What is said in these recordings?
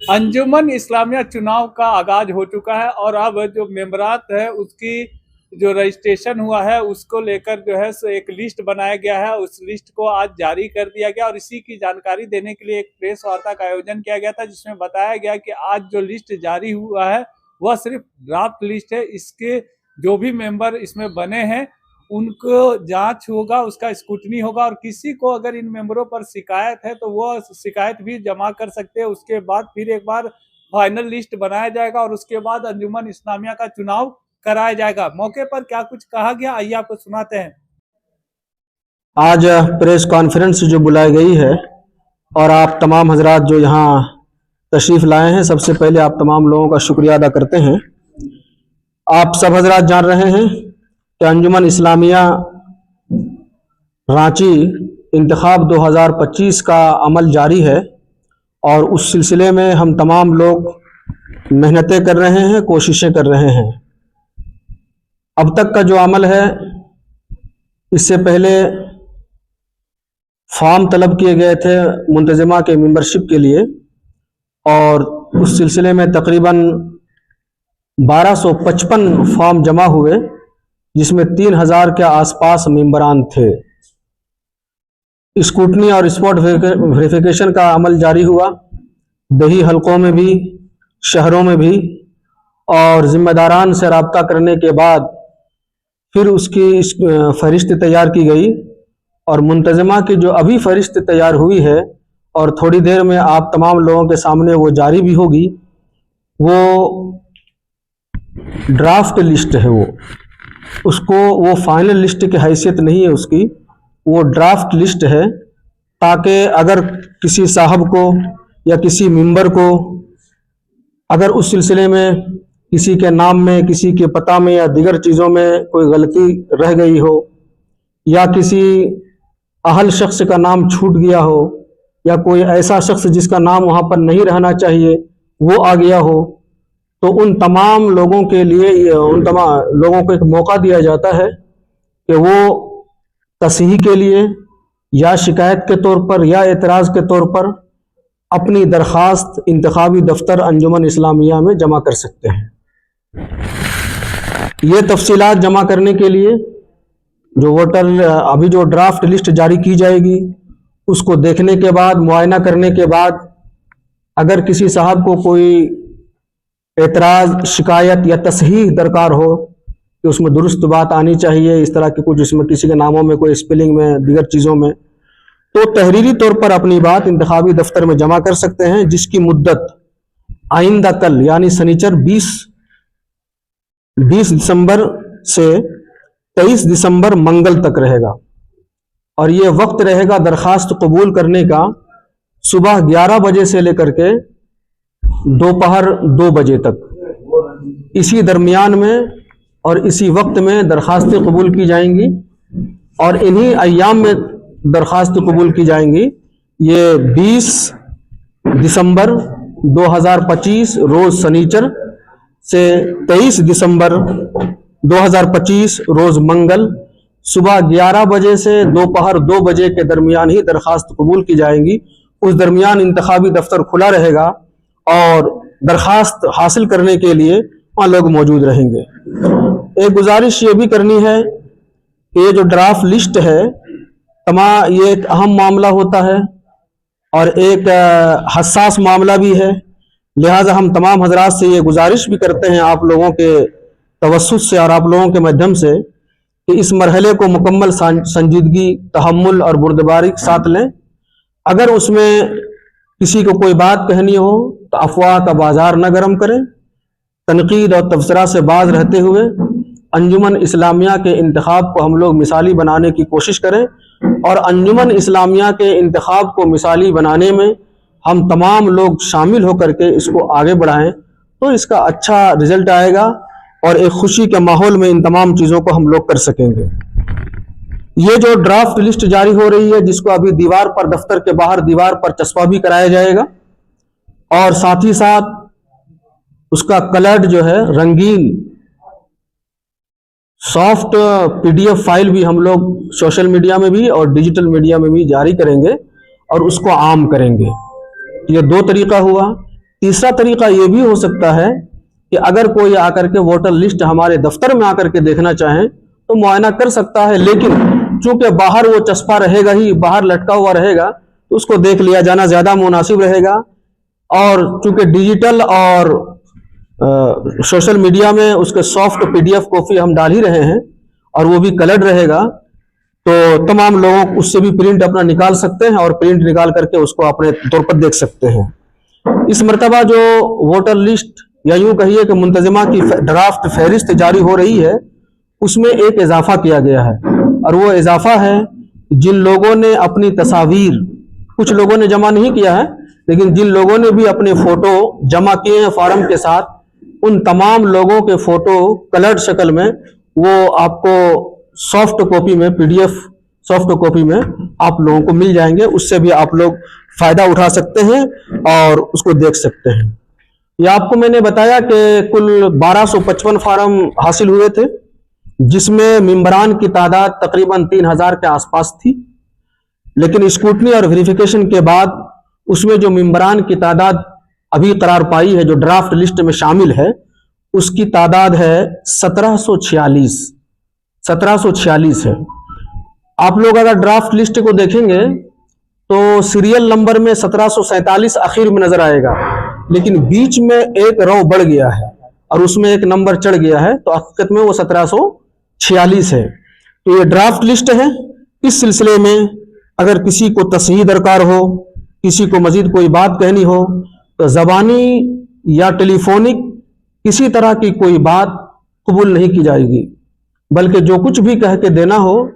अंजुमन इस्लामिया चुनाव का आगाज हो चुका है और अब जो मेंबरात है उसकी जो रजिस्ट्रेशन हुआ है उसको लेकर जो है सो एक लिस्ट बनाया गया है। उस लिस्ट को आज जारी कर दिया गया और इसी की जानकारी देने के लिए एक प्रेस वार्ता का आयोजन किया गया था, जिसमें बताया गया कि आज जो लिस्ट जारी हुआ है वह सिर्फ ड्राफ्ट लिस्ट है। इसके जो भी मेंबर इसमें बने हैं उनको जांच होगा, उसका स्क्रूटनी होगा और किसी को अगर इन मेंबरों पर शिकायत है तो वो शिकायत भी जमा कर सकते हैं। उसके बाद फिर एक बार फाइनल लिस्ट बनाया जाएगा और उसके बाद अंजुमन इस्लामिया का चुनाव कराया जाएगा। मौके पर क्या कुछ कहा गया, आइए आपको सुनाते हैं। आज प्रेस कॉन्फ्रेंस जो बुलाई गई है और आप तमाम हजरात जो यहाँ तशरीफ लाए हैं, सबसे पहले आप तमाम लोगों का शुक्रिया अदा करते हैं। आप सब हजरात जान रहे हैं कि अंजुमन इस्लामिया रांची इंतखाब 2025 का अमल जारी है और उस सिलसिले में हम तमाम लोग मेहनतें कर रहे हैं, कोशिशें कर रहे हैं। अब तक का जो अमल है, इससे पहले फॉर्म तलब किए गए थे मुंतज़िमा के मेंबरशिप के लिए और उस सिलसिले में तकरीबन 1255 फॉर्म जमा हुए, जिसमें 3000 के आसपास मेंबरान थे। स्क्रूटनी और स्पॉट वेरिफिकेशन का अमल जारी हुआ, दही हलकों में भी, शहरों में भी, और जिम्मेदारान से रब्ता करने के बाद फिर उसकी फहरिस्त तैयार की गई और मुंतज़िमा की जो अभी फहरिस्त तैयार हुई है और थोड़ी देर में आप तमाम लोगों के सामने वो जारी भी होगी, वो ड्राफ्ट लिस्ट है। वो फाइनल लिस्ट की हैसियत नहीं है उसकी, वो ड्राफ्ट लिस्ट है, ताकि अगर किसी साहब को या किसी मेंबर को अगर उस सिलसिले में किसी के नाम में, किसी के पता में या दीगर चीज़ों में कोई गलती रह गई हो या किसी अहल शख्स का नाम छूट गया हो या कोई ऐसा शख्स जिसका नाम वहाँ पर नहीं रहना चाहिए वो आ गया हो, तो उन तमाम लोगों के लिए, उन तमाम लोगों को एक मौका दिया जाता है कि वो तस्हीह के लिए या शिकायत के तौर पर या एतराज़ के तौर पर अपनी दरख्वास्त इंतखाबी दफ्तर अंजुमन इस्लामिया में जमा कर सकते हैं। ये तफसीलात जमा करने के लिए जो वोटर अभी जो ड्राफ्ट लिस्ट जारी की जाएगी, उसको देखने के बाद, मुआयना करने के बाद, अगर किसी साहब को कोई एतराज़, शिकायत या तस्हीह दरकार हो कि उसमें दुरुस्त बात आनी चाहिए, इस तरह की कुछ इसमें किसी के नामों में कोई स्पेलिंग में, दीगर चीज़ों में, तो तहरीरी तौर पर अपनी बात इंतखाबी दफ्तर में जमा कर सकते हैं, जिसकी मुद्दत आइंदा कल यानी शनिचर 20 दिसंबर से 23 दिसंबर मंगल तक रहेगा। और ये वक्त रहेगा दरखास्त कबूल करने का सुबह 11 बजे से लेकर के दोपहर 2 बजे तक। इसी दरमियान में और इसी वक्त में दरखास्तें कबूल की जाएंगी और इन्हीं अय्याम में दरखास्त कबूल की जाएंगी। ये 20 दिसंबर 2025 रोज़ शनिचर से 23 दिसंबर 2025 रोज़ मंगल सुबह 11 बजे से दोपहर 2 बजे के दरमियान ही दरखास्त कबूल की जाएंगी। उस दरमियान इंतखाबी दफ्तर खुला रहेगा और दरखास्त हासिल करने के लिए वहाँ लोग मौजूद रहेंगे। एक गुजारिश ये भी करनी है कि ये जो ड्राफ्ट लिस्ट है, ये एक अहम मामला होता है और एक हसास मामला भी है, लिहाजा हम तमाम हजरात से ये गुजारिश भी करते हैं आप लोगों के तवस्सुत से और आप लोगों के माध्यम से कि इस मरहले को मुकम्मल संजीदगी, तहम्मुल और बुर्दबारी के साथ लें। अगर उसमें किसी को कोई बात कहनी हो तो अफवाह का बाजार न गर्म करें, तनकीद और तबसरा से बाज रहते हुए अंजुमन इस्लामिया के इंतखाब को हम लोग मिसाली बनाने की कोशिश करें और अंजुमन इस्लामिया के इंतखाब को मिसाली बनाने में हम तमाम लोग शामिल होकर के इसको आगे बढ़ाएं, तो इसका अच्छा रिजल्ट आएगा और एक खुशी के माहौल में इन तमाम चीज़ों को हम लोग कर सकेंगे। ये जो ड्राफ्ट लिस्ट जारी हो रही है, जिसको अभी दीवार पर, दफ्तर के बाहर दीवार पर चस्पा भी कराया जाएगा और साथ ही साथ उसका कलर जो है रंगीन सॉफ्ट PDF फाइल भी हम लोग सोशल मीडिया में भी और डिजिटल मीडिया में भी जारी करेंगे और उसको आम करेंगे। ये 2 तरीका हुआ। तीसरा तरीका ये भी हो सकता है कि अगर कोई आकर के वोटर लिस्ट हमारे दफ्तर में आकर के देखना चाहे तो मुआयना कर सकता है, लेकिन चूंकि बाहर वो चस्पा रहेगा ही, बाहर लटका हुआ रहेगा, तो उसको देख लिया जाना ज्यादा मुनासिब रहेगा। और चूंकि डिजिटल और सोशल मीडिया में उसके सॉफ्ट PDF कॉपी हम डाल ही रहे हैं और वो भी कलर्ड रहेगा, तो तमाम लोग उससे भी प्रिंट अपना निकाल सकते हैं और प्रिंट निकाल करके उसको अपने तौर पर देख सकते हैं। इस मरतबा जो वोटर लिस्ट या यूं कहिए कि मुंतजिमा की ड्राफ्ट फहरिस्त जारी हो रही है, उसमें एक इजाफा किया गया है, और वो इजाफा है जिन लोगों ने अपनी तस्वीर, कुछ लोगों ने जमा नहीं किया है, लेकिन जिन लोगों ने भी अपने फोटो जमा किए हैं फॉर्म के साथ, उन तमाम लोगों के फोटो कलर्ड शक्ल में वो आपको सॉफ्ट कॉपी में, PDF सॉफ्ट कॉपी में आप लोगों को मिल जाएंगे। उससे भी आप लोग फायदा उठा सकते हैं और उसको देख सकते हैं। ये आपको मैंने बताया कि कुल 1255 फार्म हासिल हुए थे, जिसमें मेंबरान की तादाद तकरीबन 3000 के आसपास थी, लेकिन स्क्रूटनी और वेरिफिकेशन के बाद उसमें जो मेंबरान की तादाद अभी करार पाई है, जो ड्राफ्ट लिस्ट में शामिल है, उसकी तादाद है 1746 है। आप लोग अगर ड्राफ्ट लिस्ट को देखेंगे तो सीरियल नंबर में 1747 आखिर में नजर आएगा, लेकिन बीच में एक रो बढ़ गया है और उसमें एक नंबर चढ़ गया है, तो हकीकत में वो 1746 है। तो ये ड्राफ्ट लिस्ट है। इस सिलसिले में अगर किसी को तस्हीह दरकार हो, किसी को मजीद कोई बात कहनी हो, तो ज़बानी या टेलीफोनिक किसी तरह की कोई बात कबूल नहीं की जाएगी, बल्कि जो कुछ भी कह के देना हो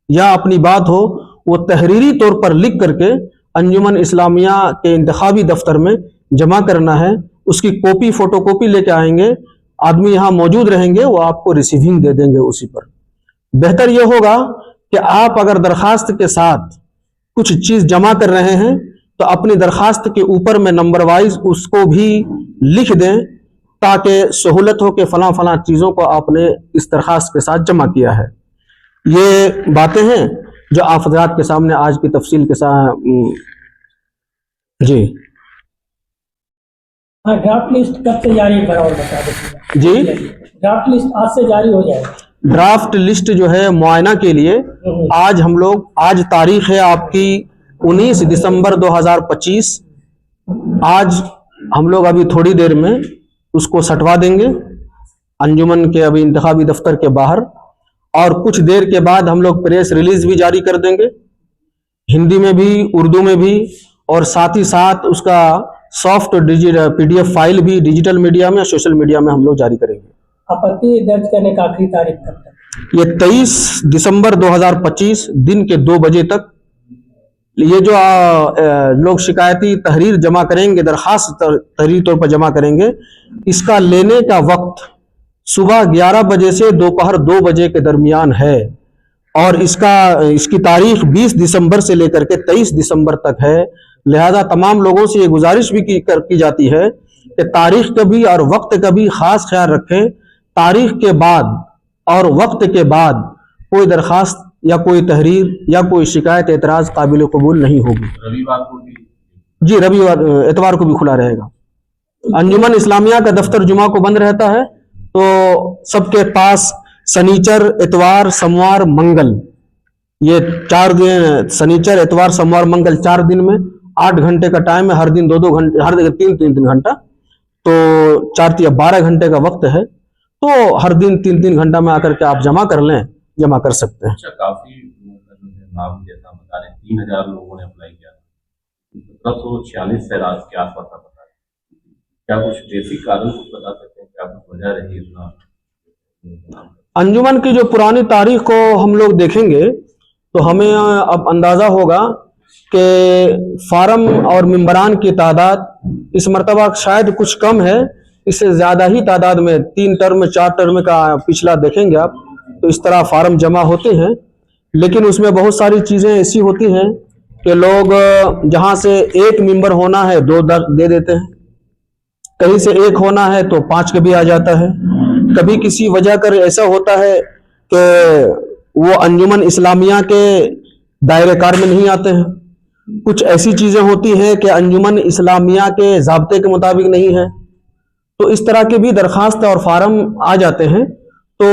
या अपनी बात हो, वो तहरीरी तौर पर लिख करके अंजुमन इस्लामिया के इंतखाबी दफ्तर में जमा करना है। उसकी कॉपी, फोटो कॉपी लेके आएंगे, आदमी यहाँ मौजूद रहेंगे, वो आपको रिसीविंग दे देंगे उसी पर। बेहतर यह होगा कि आप अगर दरखास्त के साथ कुछ चीज जमा कर रहे हैं तो अपनी दरखास्त के ऊपर में नंबर वाइज उसको भी लिख दें, ताकि सहूलत हो कि फलां फलां चीज़ों को आपने इस दरखास्त के साथ जमा किया है। ये बातें हैं जो आप हज़रात के सामने आज की तफसील के साथ जी। ड्राफ्ट लिस्ट कब से जारी बराबर बता दीजिए जी। ड्राफ्ट लिस्ट आज से जारी हो जाएगा। ड्राफ्ट लिस्ट जो है मुआयना के लिए आज हम लोग, आज तारीख है आपकी 19 दिसंबर 2025। आज हम लोग अभी थोड़ी देर में उसको सटवा देंगे अंजुमन के अभी इंतखाबी दफ्तर के बाहर, और कुछ देर के बाद हम लोग प्रेस रिलीज भी जारी कर देंगे, हिंदी में भी, उर्दू में भी, और साथ ही साथ उसका सॉफ्ट PDF फाइल भी डिजिटल मीडिया में, सोशल मीडिया में हम लोग जारी करेंगे। आपत्ति दर्ज करने का आखिरी तारीख कब तक? ये 23 दिसंबर 2025 दिन के 2 बजे तक ये जो लोग शिकायती तहरीर जमा करेंगे, दरखास्त तहरीर तौर पर जमा करेंगे, इसका लेने का वक्त सुबह 11 बजे से दोपहर 2 बजे के दरमियान है, और इसकी तारीख 20 दिसंबर से लेकर के 23 दिसंबर तक है। लिहाजा तमाम लोगों से ये गुजारिश भी की जाती है कि तारीख का भी और वक्त का भी खास ख्याल रखें। तारीख के बाद और वक्त के बाद कोई दरखास्त या कोई तहरीर या कोई शिकायत एतराज काबिल कबूल नहीं होगी। रविवार को भी जी, रविवार एतवार को भी खुला रहेगा। अंजुमन इस्लामिया का दफ्तर जुमा को बंद रहता है, तो सबके पास शनिचर, इतवार, सोमवार, मंगल, ये 4 दिन, शनिचर, इतवार, सोमवार, मंगल 4 दिन में 8 घंटे का टाइम है। हर दिन 2-2 घंटे, हर दिन 3-3 घंटा, तो 4 या 12 घंटे का वक्त है। तो हर दिन 3-3 घंटा में आकर के आप जमा कर लें, जमा कर सकते हैं। अच्छा, काफी नाम जैसा बता रहे 3000 लोगों ने अप्लाई किया, 1746 सैराज के आसपास बता रहे, क्या कुछ बेसिक कारण कुछ बता सकते हैं, क्या कुछ वजह रही इतना? अंजुमन की जो पुरानी तारीख को हम लोग देखेंगे तो हमें अब अंदाजा होगा कि फार्म और मेंबरान की तादाद इस मरतबा शायद कुछ कम है, इससे ज्यादा ही तादाद में 3 टर्म 4 टर्म का पिछला देखेंगे आप, तो इस तरह फार्म जमा होते हैं। लेकिन उसमें बहुत सारी चीजें ऐसी होती हैं कि लोग जहां से 1 मेंबर होना है 2 दे देते हैं, कहीं से 1 होना है तो 5 का भी आ जाता है। कभी किसी वजह कर ऐसा होता है कि वो अंजुमन इस्लामिया के दायरे कार में नहीं आते हैं, कुछ ऐसी चीजें होती हैं कि अंजुमन इस्लामिया के ज़ाब्ते के मुताबिक नहीं है, तो इस तरह के भी दरखास्त और फार्म आ जाते हैं। तो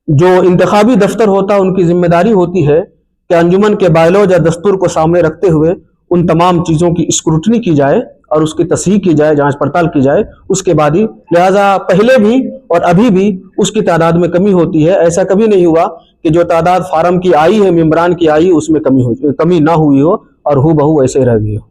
जो इंतखाबी दफ्तर होता है उनकी जिम्मेदारी होती है कि अंजुमन के बायलॉज या दस्तूर को सामने रखते हुए उन तमाम चीज़ों की स्क्रूटनी की जाए और उसकी तस्हीह की जाए, जांच पड़ताल की जाए, उसके बाद ही। लिहाजा पहले भी और अभी भी उसकी तादाद में कमी होती है। ऐसा कभी नहीं हुआ कि जो तादाद फार्म की आई है, मेम्बरान की आई, उसमें कमी ना हुई हो और हूबहू ऐसे रह गई हो।